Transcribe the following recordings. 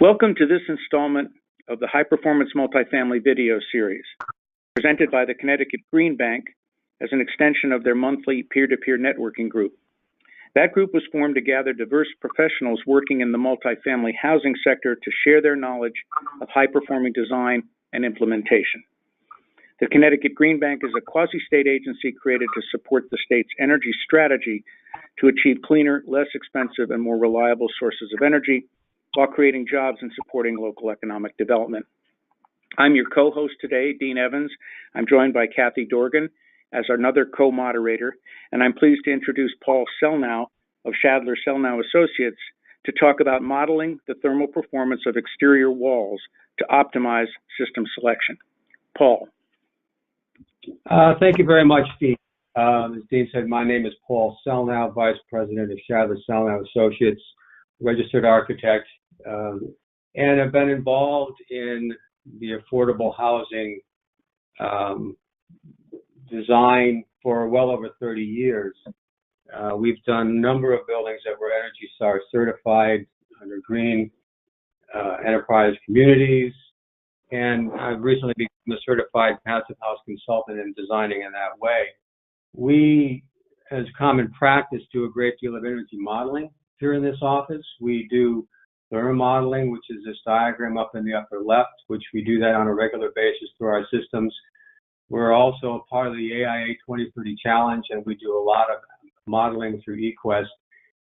Welcome to this installment of the High Performance Multifamily video series, presented by the Connecticut Green Bank as an extension of their monthly peer-to-peer networking group. That group was formed to gather diverse professionals working in the multifamily housing sector to share their knowledge of high-performing design and implementation. The Connecticut Green Bank is a quasi-state agency created to support the state's energy strategy to achieve cleaner, less expensive, and more reliable sources of energy while creating jobs and supporting local economic development. I'm your co-host today, Deane Evans. I'm joined by Kathy Dorgan as another co-moderator, and I'm pleased to introduce Paul Selnau of Schadler Selnau Associates to talk about modeling the thermal performance of exterior walls to optimize system selection. Paul. Thank you very much, Deane. As Deane said, my name is Paul Selnau, Vice President of Schadler Selnau Associates, registered architect, and have been involved in the affordable housing design for well over 30 years. We've done a number of buildings that were Energy Star certified under green enterprise communities, and I've recently become a certified passive house consultant in designing in that way. We, as common practice, do a great deal of energy modeling here in this office. We do thermal modeling, which is this diagram up in the upper left, which we do that on a regular basis through our systems. We're also a part of the AIA 2030 Challenge, and we do a lot of modeling through eQuest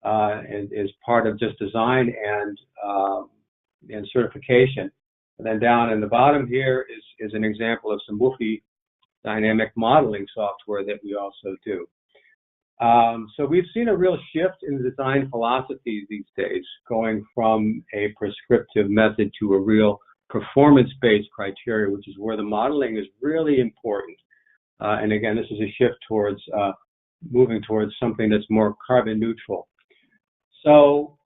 and as part of just design and certification. And then down in the bottom here is an example of some WUFI dynamic modeling software that we also do. So we've seen a real shift in the design philosophy these days, going from a prescriptive method to a real performance-based criteria, which is where the modeling is really important. And again, this is a shift towards moving towards something that's more carbon neutral. So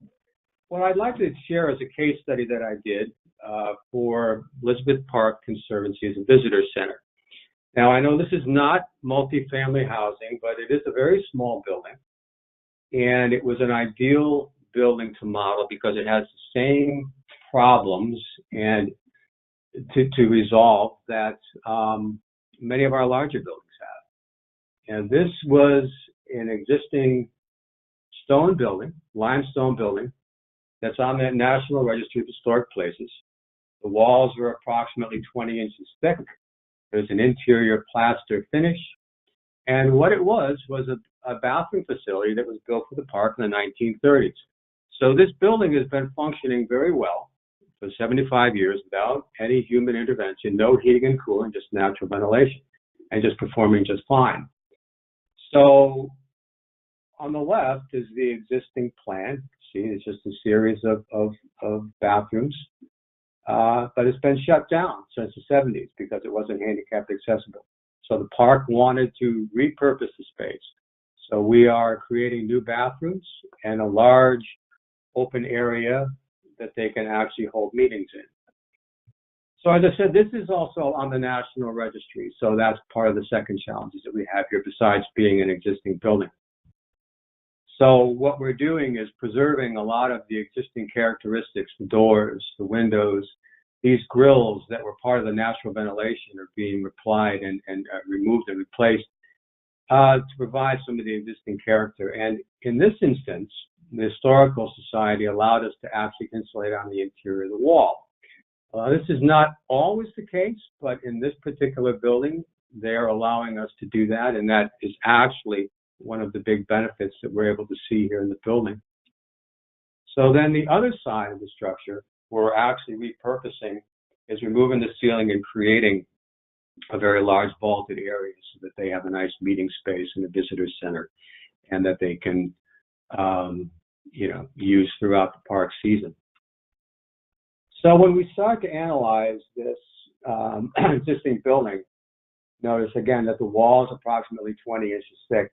what I'd like to share is a case study that I did for Elizabeth Park Conservancy as a visitor center. Now, I know this is not multifamily housing, but it is a very small building, and it was an ideal building to model because it has the same problems and to resolve that many of our larger buildings have. And this was an existing stone building, limestone building, that's on the National Registry of Historic Places. The walls are approximately 20 inches thick. There's an interior plaster finish. And what it was a bathroom facility that was built for the park in the 1930s. So this building has been functioning very well for 75 years without any human intervention, no heating and cooling, just natural ventilation, and just performing just fine. So on the left is the existing plan. See, it's just a series of bathrooms. But it's been shut down since the 70s because it wasn't handicap accessible. So the park wanted to repurpose the space. So we are creating new bathrooms and a large open area that they can actually hold meetings in. So as I said, this is also on the National Registry. So that's part of the second challenges that we have here besides being an existing building. So what we're doing is preserving a lot of the existing characteristics, the doors, the windows. These grills that were part of the natural ventilation are being replied and removed and replaced to provide some of the existing character. And in this instance, the Historical Society allowed us to actually insulate on the interior of the wall. This is not always the case, but in this particular building, they're allowing us to do that, and that is actually one of the big benefits that we're able to see here in the building. So then the other side of the structure, we're actually repurposing, is removing the ceiling and creating a very large vaulted area so that they have a nice meeting space and a visitor center, and that they can, use throughout the park season. So when we start to analyze this existing building, notice again that the wall is approximately 20 inches thick,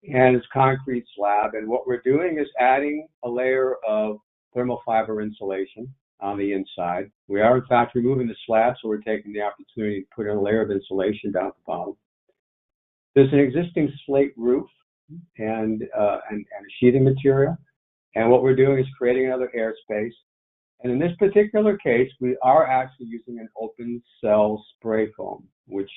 and it's concrete slab. And what we're doing is adding a layer of thermal fiber insulation on the inside. We are in fact removing the slab, so we're taking the opportunity to put in a layer of insulation down at the bottom. There's an existing slate roof and a sheathing material. And what we're doing is creating another airspace. And in this particular case, we are actually using an open cell spray foam, which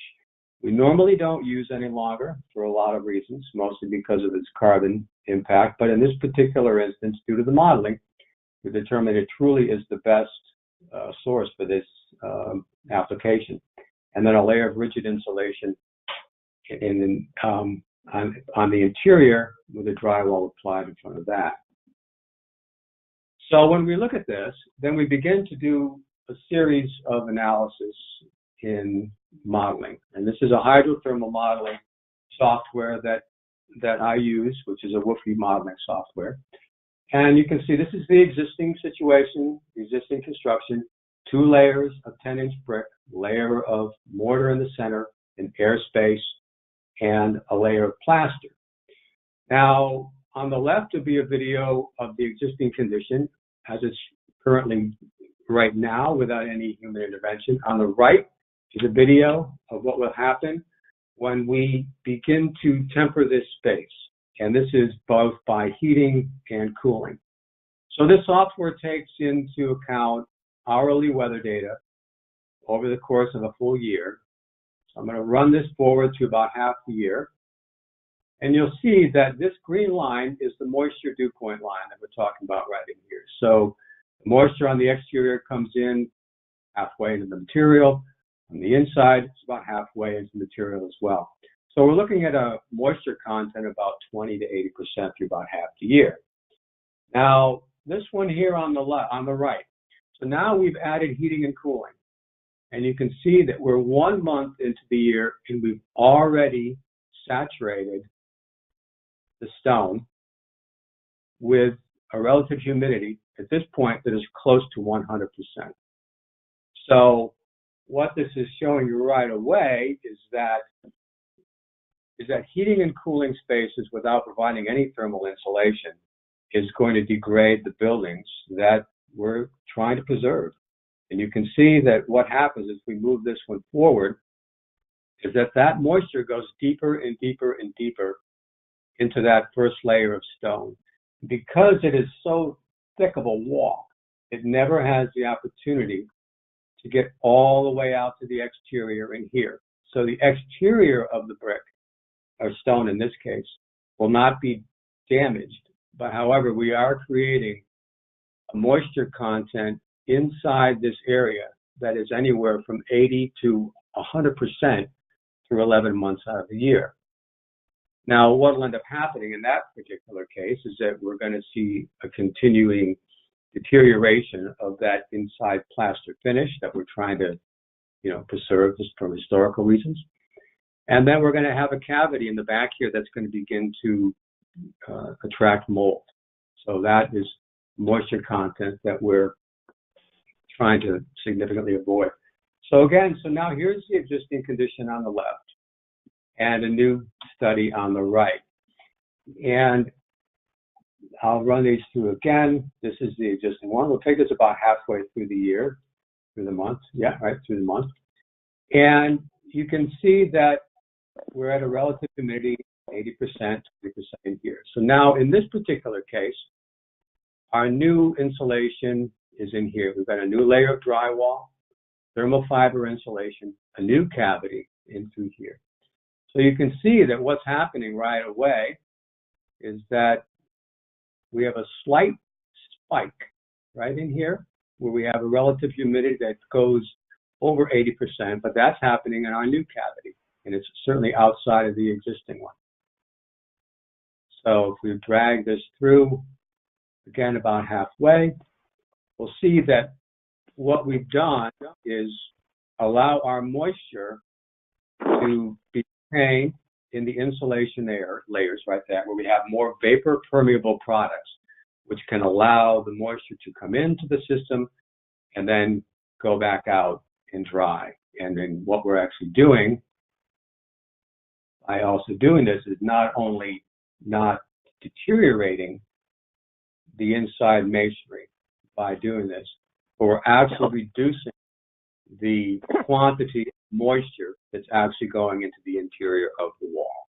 we normally don't use any longer for a lot of reasons, mostly because of its carbon impact. But in this particular instance, due to the modeling, we determined it truly is the best source for this application. And then a layer of rigid insulation on the interior with a drywall applied in front of that. So when we look at this, then we begin to do a series of analysis in modeling. And this is a hydrothermal modeling software that I use, which is a WFI modeling software. And you can see this is the existing situation, existing construction, 2 layers of 10-inch brick, layer of mortar in the center, an airspace, and a layer of plaster. Now, on the left would be a video of the existing condition as it's currently right now without any human intervention. On the right is a video of what will happen when we begin to temper this space. And this is both by heating and cooling. So this software takes into account hourly weather data over the course of a full year. So I'm going to run this forward to about half the year. And you'll see that this green line is the moisture dew point line that we're talking about right in here. So the moisture on the exterior comes in halfway into the material. On the inside, it's about halfway into the material as well. So we're looking at a moisture content about 20 to 80% through about half the year. Now, this one here on the right. So now we've added heating and cooling. And you can see that we're 1 month into the year and we've already saturated the stone with a relative humidity at this point that is close to 100%. So what this is showing you right away is that heating and cooling spaces without providing any thermal insulation is going to degrade the buildings that we're trying to preserve. And you can see that what happens as we move this one forward is that moisture goes deeper and deeper and deeper into that first layer of stone. Because it is so thick of a wall, it never has the opportunity to get all the way out to the exterior in here. So the exterior of the brick, or stone in this case, will not be damaged. But however, we are creating a moisture content inside this area that is anywhere from 80 to 100% through 11 months out of the year. Now, what will end up happening in that particular case is that we're going to see a continuing deterioration of that inside plaster finish that we're trying to, preserve just for historical reasons. And then we're going to have a cavity in the back here that's going to begin to attract mold. So that is moisture content that we're trying to significantly avoid. So again, now here's the existing condition on the left and a new study on the right. And I'll run these through again. This is the existing one. We'll take this about halfway through the year, through the month. Yeah, right, through the month. And you can see that we're at a relative humidity, 80%, 20% in here. So now in this particular case, our new insulation is in here. We've got a new layer of drywall, thermal fiber insulation, a new cavity in through here. So you can see that what's happening right away is that we have a slight spike right in here where we have a relative humidity that goes over 80%, but that's happening in our new cavity, and it's certainly outside of the existing one. So if we drag this through, again, about halfway, we'll see that what we've done is allow our moisture to be contained in the insulation layers right there, where we have more vapor permeable products, which can allow the moisture to come into the system and then go back out and dry. And then what we're actually doing by also doing this is not only not deteriorating the inside masonry by doing this, but we're actually reducing the quantity of moisture that's actually going into the interior of the wall.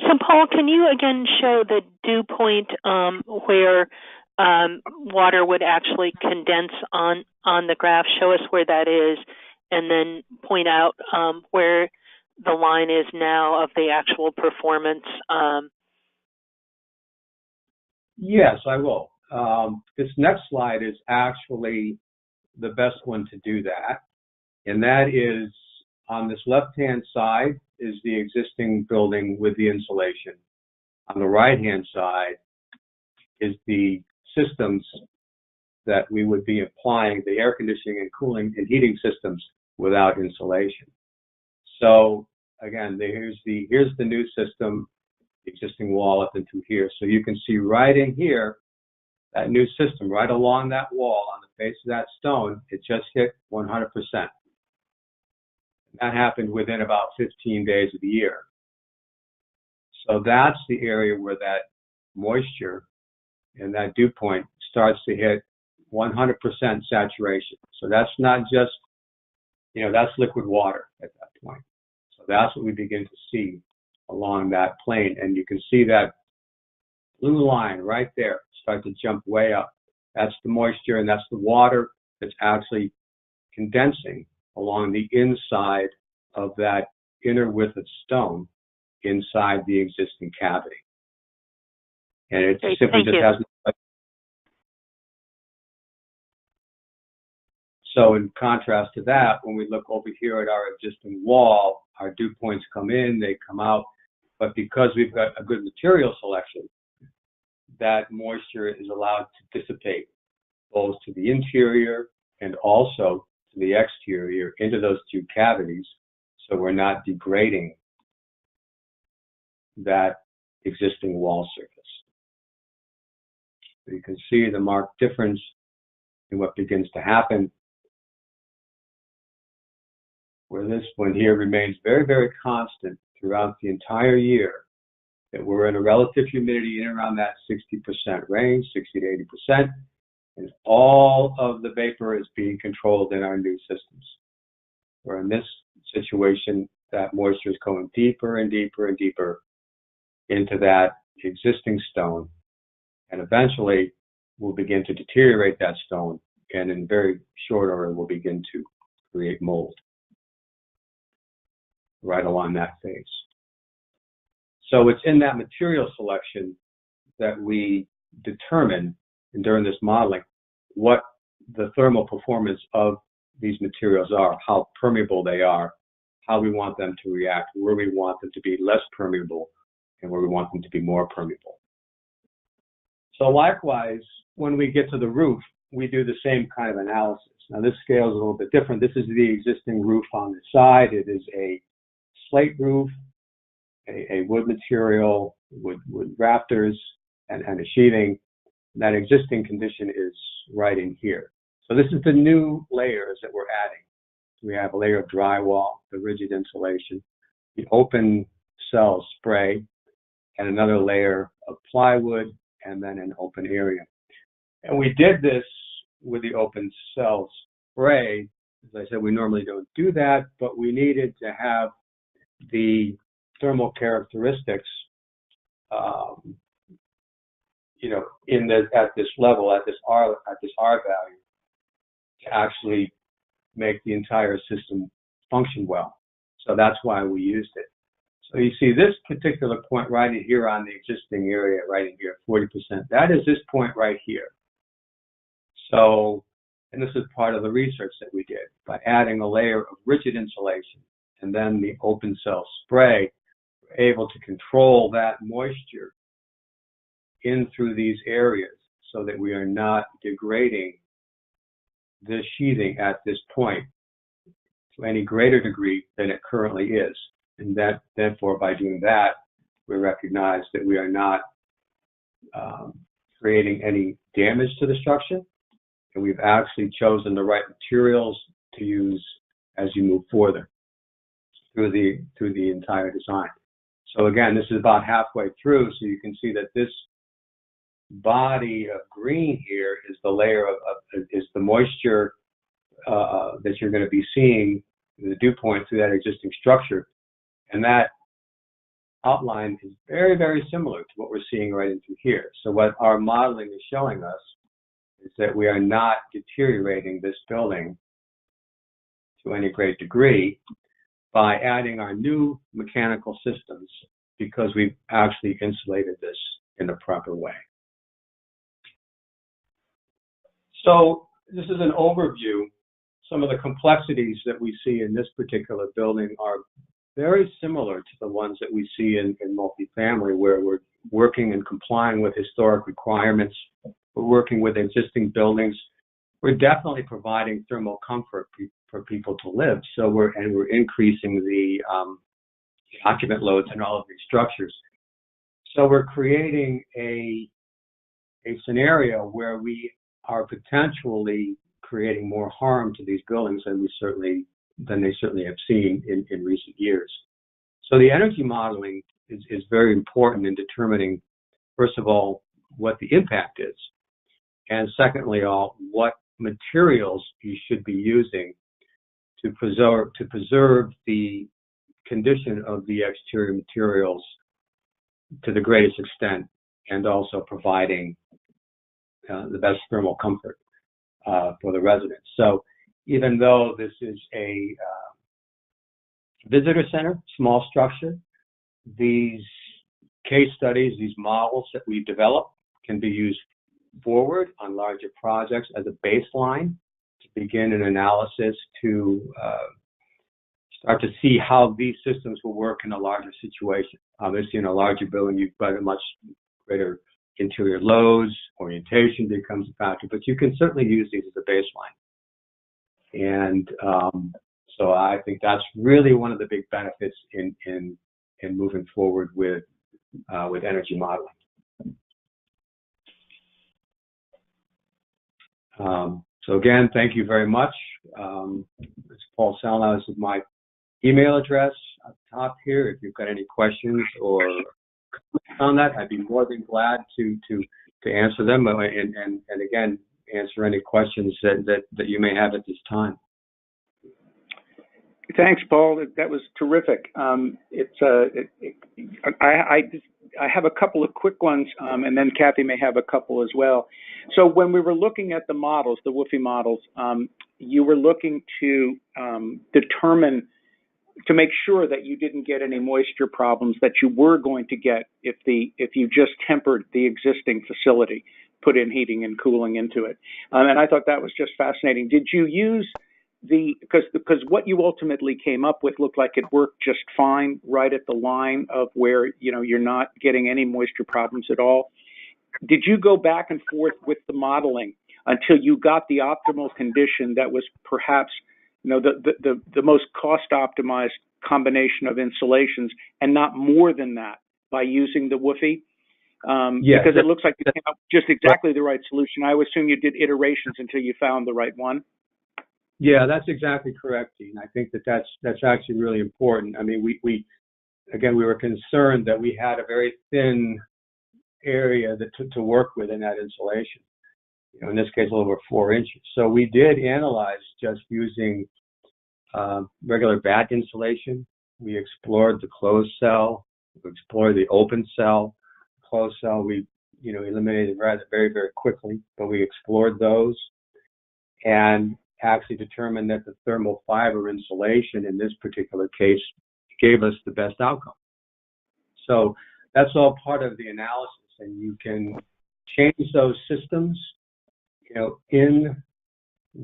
So, Paul, can you again show the dew point where water would actually condense on the graph. Show us where that is, and then point out where the line is now of the actual performance. Yes, I will. This next slide is actually the best one to do that. And that is on this left-hand side is the existing building with the insulation. On the right-hand side is the systems that we would be applying, the air conditioning and cooling and heating systems without insulation. So again, here's the new system, existing wall up into here. So you can see right in here, that new system, right along that wall on the face of that stone, it just hit 100%. That happened within about 15 days of the year. So that's the area where that moisture and that dew point starts to hit 100% saturation. So that's not just, that's liquid water at that point. So that's what we begin to see along that plane. And you can see that blue line right there start to jump way up. That's the moisture, and that's the water that's actually condensing along the inside of that inner width of stone inside the existing cavity. And it simply just has. So in contrast to that, when we look over here at our existing wall, our dew points come in, they come out, but because we've got a good material selection, that moisture is allowed to dissipate both to the interior and also to the exterior into those two cavities, so we're not degrading that existing wall surface. So you can see the marked difference in what begins to happen, where this one here remains very, very constant throughout the entire year, that we're in a relative humidity in around that 60% range, 60 to 80%, and all of the vapor is being controlled in our new systems. Where in this situation, that moisture is going deeper and deeper and deeper into that existing stone, and eventually will begin to deteriorate that stone, and in very short order will begin to create mold right along that face. So it's in that material selection that we determine, and during this modeling, what the thermal performance of these materials are, how permeable they are, how we want them to react, where we want them to be less permeable, and where we want them to be more permeable. So likewise, when we get to the roof, we do the same kind of analysis. Now this scale is a little bit different. This is the existing roof on the side. It is a slate roof, a wood material, wood rafters, and a sheathing. That existing condition is right in here. So this is the new layers that we're adding. We have a layer of drywall, the rigid insulation, the open cell spray, and another layer of plywood, and then an open area. And we did this with the open cell spray. As I said, we normally don't do that, but we needed to have the thermal characteristics, at this level, at this R value, to actually make the entire system function well. So that's why we used it. So you see this particular point right in here on the existing area, right in here, 40%. That is this point right here. So, and this is part of the research that we did. By adding a layer of rigid insulation and then the open cell spray, we're able to control that moisture in through these areas so that we are not degrading this sheathing at this point to any greater degree than it currently is. And that, therefore, by doing that, we recognize that we are not creating any damage to the structure, and we've actually chosen the right materials to use as you move further through the entire design. So again, this is about halfway through, so you can see that this body of green here is the layer is the moisture that you're going to be seeing, the dew point through that existing structure. And that outline is very, very similar to what we're seeing right into here. So what our modeling is showing us is that we are not deteriorating this building to any great degree by adding our new mechanical systems, because we've actually insulated this in the proper way. So this is an overview. Some of the complexities that we see in this particular building are very similar to the ones that we see in multifamily, where we're working and complying with historic requirements. We're working with existing buildings. We're definitely providing thermal comfort for people to live. So we're increasing the occupant loads in all of these structures. So we're creating a scenario where we are potentially creating more harm to these buildings than they certainly have seen in recent years. So the energy modeling is very important in determining, first of all, what the impact is, and secondly, what materials you should be using to preserve the condition of the exterior materials to the greatest extent, and also providing the best thermal comfort for the residents. So even though this is a visitor center, small structure, these case studies, these models that we develop can be used forward on larger projects as a baseline to begin an analysis to start to see how these systems will work in a larger situation. Obviously, in a larger building, you've got a much greater interior loads, orientation becomes a factor, but you can certainly use these as a baseline. And so I think that's really one of the big benefits in moving forward with energy modeling. So again, thank you very much. It's Paul Selnau. This is my email address up top here. If you've got any questions or comments on that, I'd be more than glad to answer them, and again, answer any questions that you may have at this time. Thanks, Paul. That was terrific. I have a couple of quick ones, and then Kathy may have a couple as well. So when we were looking at the models, the WFI models, you were looking to determine, to make sure that you didn't get any moisture problems that you were going to get if you just tempered the existing facility, put in heating and cooling into it. And I thought that was just fascinating. Did you use because what you ultimately came up with looked like it worked just fine right at the line of where, you're not getting any moisture problems at all. Did you go back and forth with the modeling until you got the optimal condition that was perhaps, the most cost optimized combination of insulations, and not more than that by using the WFI? Yes, because it looks like you came up just exactly the right solution. I would assume you did iterations until you found the right one. Yeah, that's exactly correct, Deane. I think that's actually really important. I mean, we were concerned that we had a very thin area to work with in that insulation. In this case, a little over 4 inches. So we did analyze just using regular batt insulation. We explored the closed cell. We explored the open cell. Closed cell we eliminated rather very, very quickly, but we explored those and actually determined that the thermal fiber insulation in this particular case gave us the best outcome. So that's all part of the analysis, and you can change those systems, in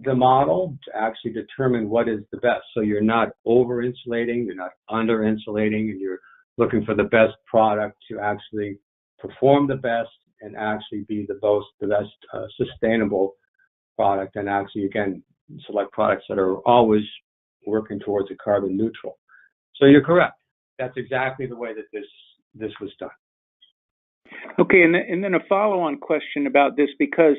the model to actually determine what is the best. So you're not over insulating, you're not under insulating, and you're looking for the best product to actually perform the best and actually be the best sustainable product, and actually, again, select products that are always working towards a carbon neutral. So you're correct. That's exactly the way that this was done. Okay, and then a follow-on question about this, because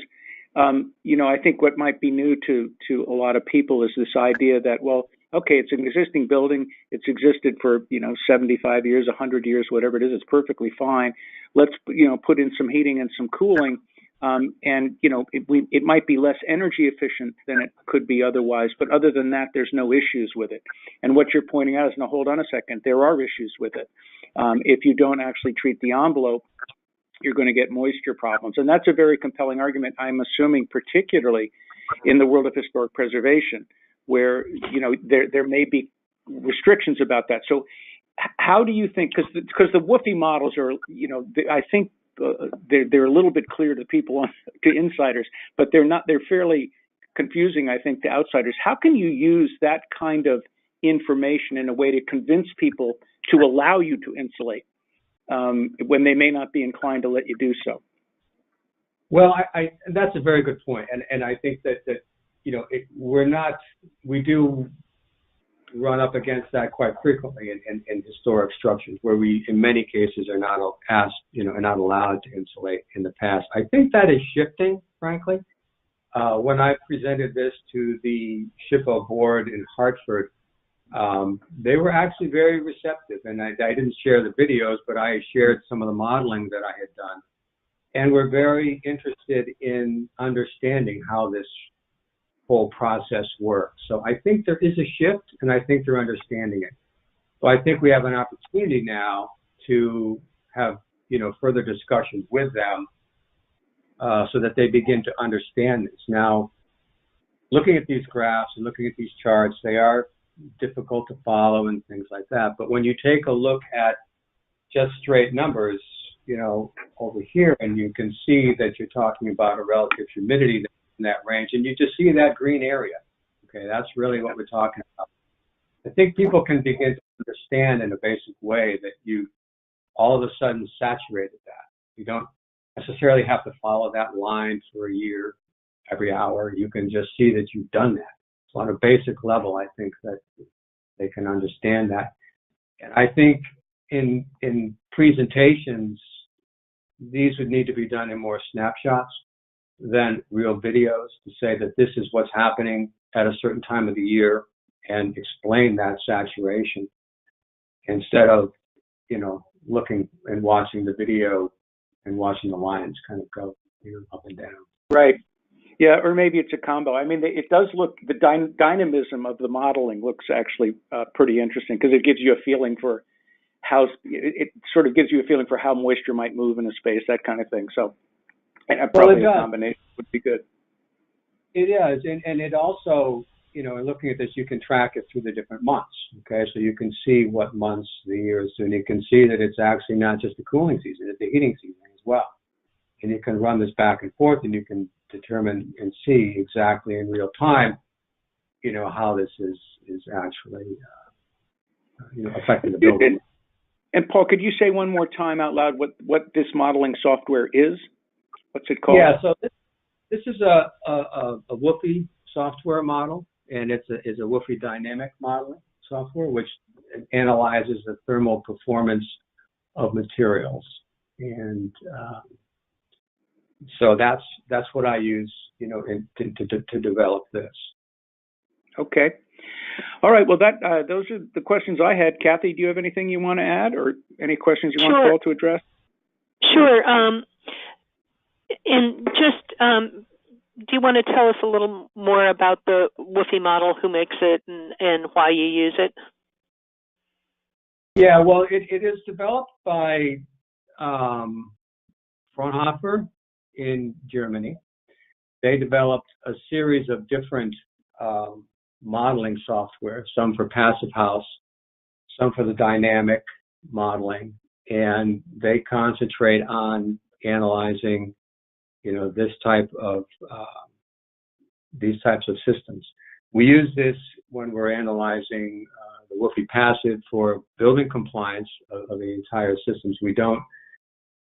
I think what might be new to a lot of people is this idea that, well, okay, it's an existing building, it's existed for 75 years, 100 years, whatever it is, it's perfectly fine. Let's put in some heating and some cooling. And, it might be less energy efficient than it could be otherwise, but other than that, there's no issues with it. And what you're pointing out is, now hold on a second, there are issues with it. If you don't actually treat the envelope, you're going to get moisture problems. And that's a very compelling argument, I'm assuming, particularly in the world of historic preservation, where, there may be restrictions about that. So how do you think, because the WFI models are, I think they're a little bit clear to people, to insiders, but they're fairly confusing, I think, to outsiders. How can you use that kind of information in a way to convince people to allow you to insulate when they may not be inclined to let you do so? Well, that's a very good point, and I think that we do run up against that quite frequently in historic structures where we, in many cases, are not not allowed to insulate in the past. I think that is shifting, frankly. When I presented this to the SHPO board in Hartford, they were actually very receptive, and I didn't share the videos, but I shared some of the modeling that I had done, and were very interested in understanding how this whole process works. So I think there is a shift, and I think they're understanding it. So I think we have an opportunity now to have further discussions with them so that they begin to understand this. Now, looking at these graphs and looking at these charts, they are difficult to follow and things like that. But when you take a look at just straight numbers, over here, and you can see that you're talking about a relative humidity in that range, and you just see that green area. Okay, that's really what we're talking about. I think people can begin to understand in a basic way that you all of a sudden saturated that. You don't necessarily have to follow that line for a year, every hour. You can just see that you've done that. So on a basic level, I think that they can understand that. And I think in presentations, these would need to be done in more snapshots than real videos, to say that this is what's happening at a certain time of the year and explain that saturation instead of, looking and watching the video and watching the lines kind of go up and down. Right. Yeah, or maybe it's a combo. I mean, it does look, the dynamism of the modeling looks actually pretty interesting, because it gives you a feeling for it sort of gives you a feeling for how moisture might move in a space, that kind of thing. So, and probably a combination would be good. It is, and it also, in looking at this, you can track it through the different months. Okay, so you can see what months the year is, and you can see that it's actually not just the cooling season; it's the heating season as well. And you can run this back and forth, and you can determine and see exactly in real time, how this is actually, affecting the building. And Paul, could you say one more time out loud what this modeling software is? What's it called? Yeah, so this is a WFI software model, and it's a WFI dynamic modeling software, which analyzes the thermal performance of materials. And so that's what I use, to develop this. Okay. All right. Well, those are the questions I had. Kathy, do you have anything you want to add, or any questions you want Paul to address? Sure. And just, do you want to tell us a little more about the WFI model, who makes it, and why you use it? Yeah, well, it is developed by Fraunhofer in Germany. They developed a series of different modeling software, some for passive house, some for the dynamic modeling, and they concentrate on analyzing, these types of systems. We use this when we're analyzing the WFI passive for building compliance of the entire systems. We don't,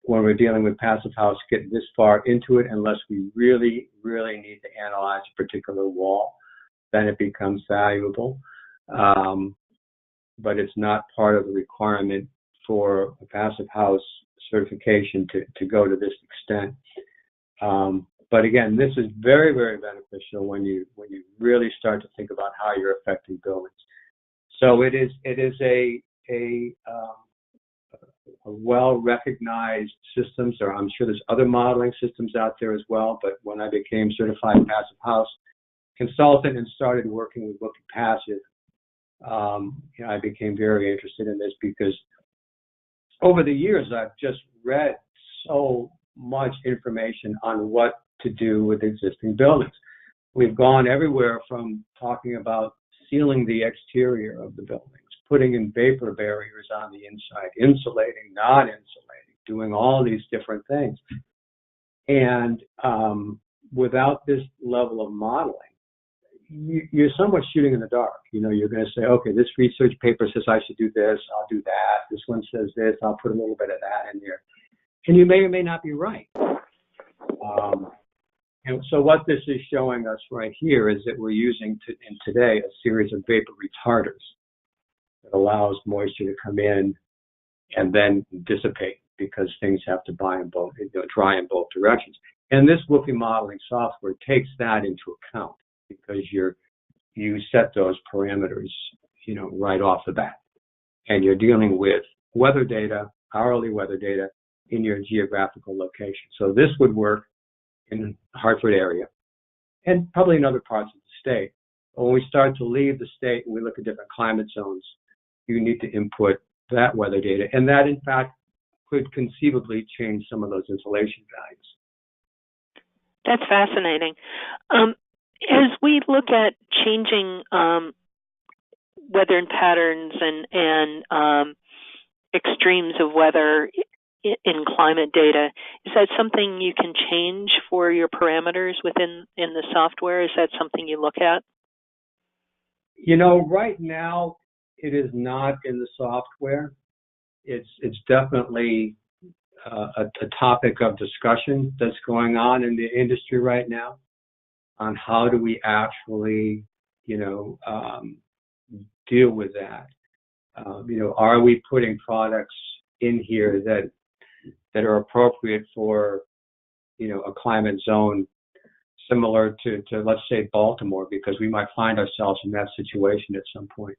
when we're dealing with passive house, get this far into it unless we really, really need to analyze a particular wall. Then it becomes valuable. But it's not part of the requirement for a passive house certification to go to this extent. But again, this is very, very beneficial when you really start to think about how you're affecting buildings. So it is a well-recognized systems. I'm sure there's other modeling systems out there as well, but when I became certified passive house consultant and started working with Looking Passive, I became very interested in this because over the years, I've just read so much information on what to do with existing buildings. We've gone everywhere from talking about sealing the exterior of the buildings, putting in vapor barriers on the inside, insulating, not insulating, doing all these different things. And without this level of modeling, you're somewhat shooting in the dark. You're going to say, okay, this research paper says I should do this, I'll do that. This one says this, I'll put a little bit of that in there. And you may or may not be right. And so what this is showing us right here is that we're using in today a series of vapor retarders that allows moisture to come in and then dissipate because things have to dry in both directions. And this Woofy modeling software takes that into account because you set those parameters, right off the bat. And you're dealing with weather data, hourly weather data in your geographical location. So this would work in the Hartford area and probably in other parts of the state. But when we start to leave the state and we look at different climate zones, you need to input that weather data. And that, in fact, could conceivably change some of those insulation values. That's fascinating. As we look at changing weather patterns and extremes of weather in climate data, is that something you can change for your parameters in the software? Is that something you look at? Right now it is not in the software. It's definitely a topic of discussion that's going on in the industry right now on how do we actually, deal with that. Are we putting products in here that are appropriate for, a climate zone similar to let's say Baltimore, because we might find ourselves in that situation at some point.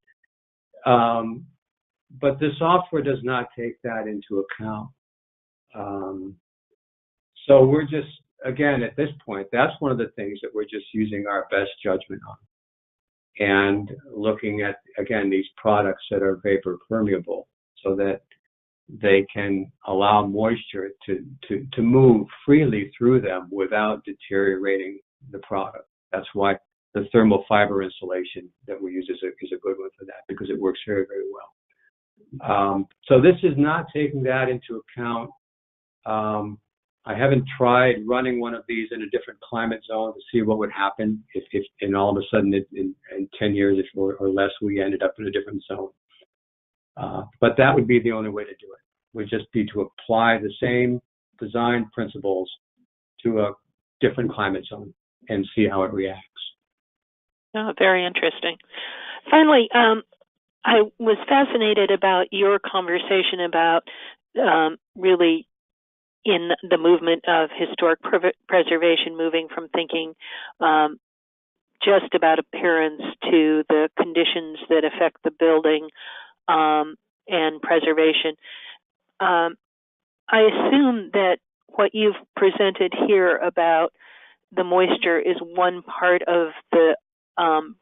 But the software does not take that into account. So we're just, again, at this point, that's one of the things that we're just using our best judgment on. And looking at, again, these products that are vapor permeable so that they can allow moisture to move freely through them without deteriorating the product. That's why the thermal fiber insulation that we use is a good one for that, because it works very, very well. So this is not taking that into account. I haven't tried running one of these in a different climate zone to see what would happen if and all of a sudden in 10 years or less we ended up in a different zone. But that would be the only way to do it. Would just be to apply the same design principles to a different climate zone and see how it reacts. Oh, very interesting. Finally, I was fascinated about your conversation about really in the movement of historic preservation, moving from thinking just about appearance to the conditions that affect the building and preservation. I assume that what you've presented here about the moisture is one part of the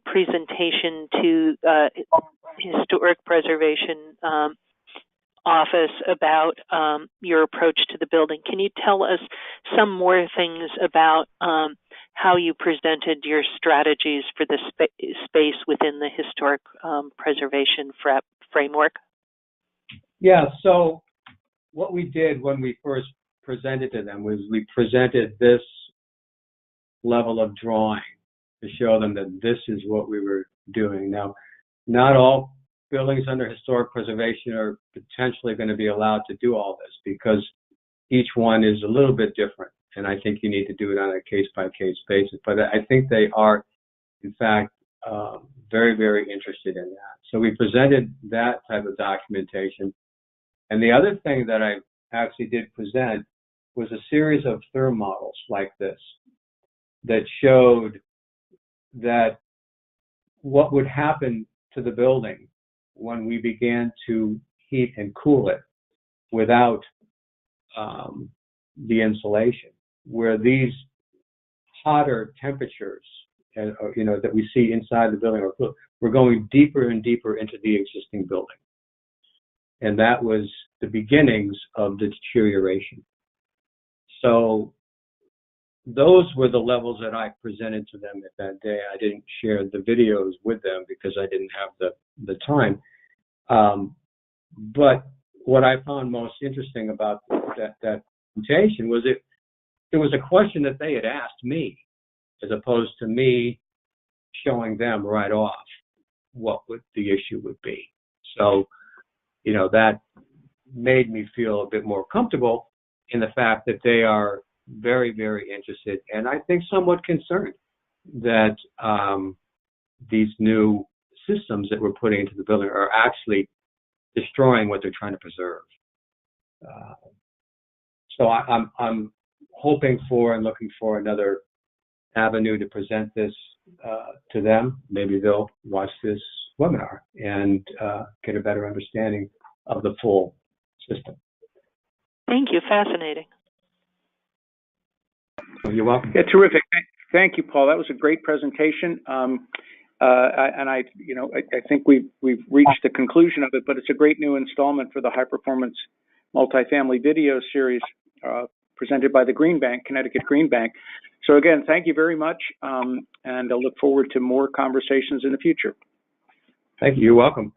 presentation to historic preservation office about your approach to the building. Can you tell us some more things about how you presented your strategies for the space within the historic preservation framework? Yeah, so what we did when we first presented to them was we presented this level of drawing to show them that this is what we were doing. Now, not all buildings under historic preservation are potentially going to be allowed to do all this because each one is a little bit different. And I think you need to do it on a case-by-case basis. But I think they are, in fact, very, very interested in that. So we presented that type of documentation. And the other thing that I actually did present was a series of therm models like this that showed that what would happen to the building when we began to heat and cool it without the insulation, where these hotter temperatures, that we see inside the building, we're going deeper and deeper into the existing building. And that was the beginnings of the deterioration. So those were the levels that I presented to them at that day. I didn't share the videos with them because I didn't have the time. But what I found most interesting about that presentation was it was a question that they had asked me, as opposed to me showing them right off what the issue would be. So, that made me feel a bit more comfortable in the fact that they are very, very interested, and I think somewhat concerned that these new systems that we're putting into the building are actually destroying what they're trying to preserve. So I'm hoping for and looking for another avenue to present this to them. Maybe they'll watch this webinar and get a better understanding of the full system. Thank you. Fascinating. You're welcome. Yeah, terrific. Thank you, Paul. That was a great presentation. I think we've reached the conclusion of it, but it's a great new installment for the High Performance Multifamily Video Series presented by the Green Bank, Connecticut Green Bank. So again, thank you very much, and I look forward to more conversations in the future. Thank you. You're welcome.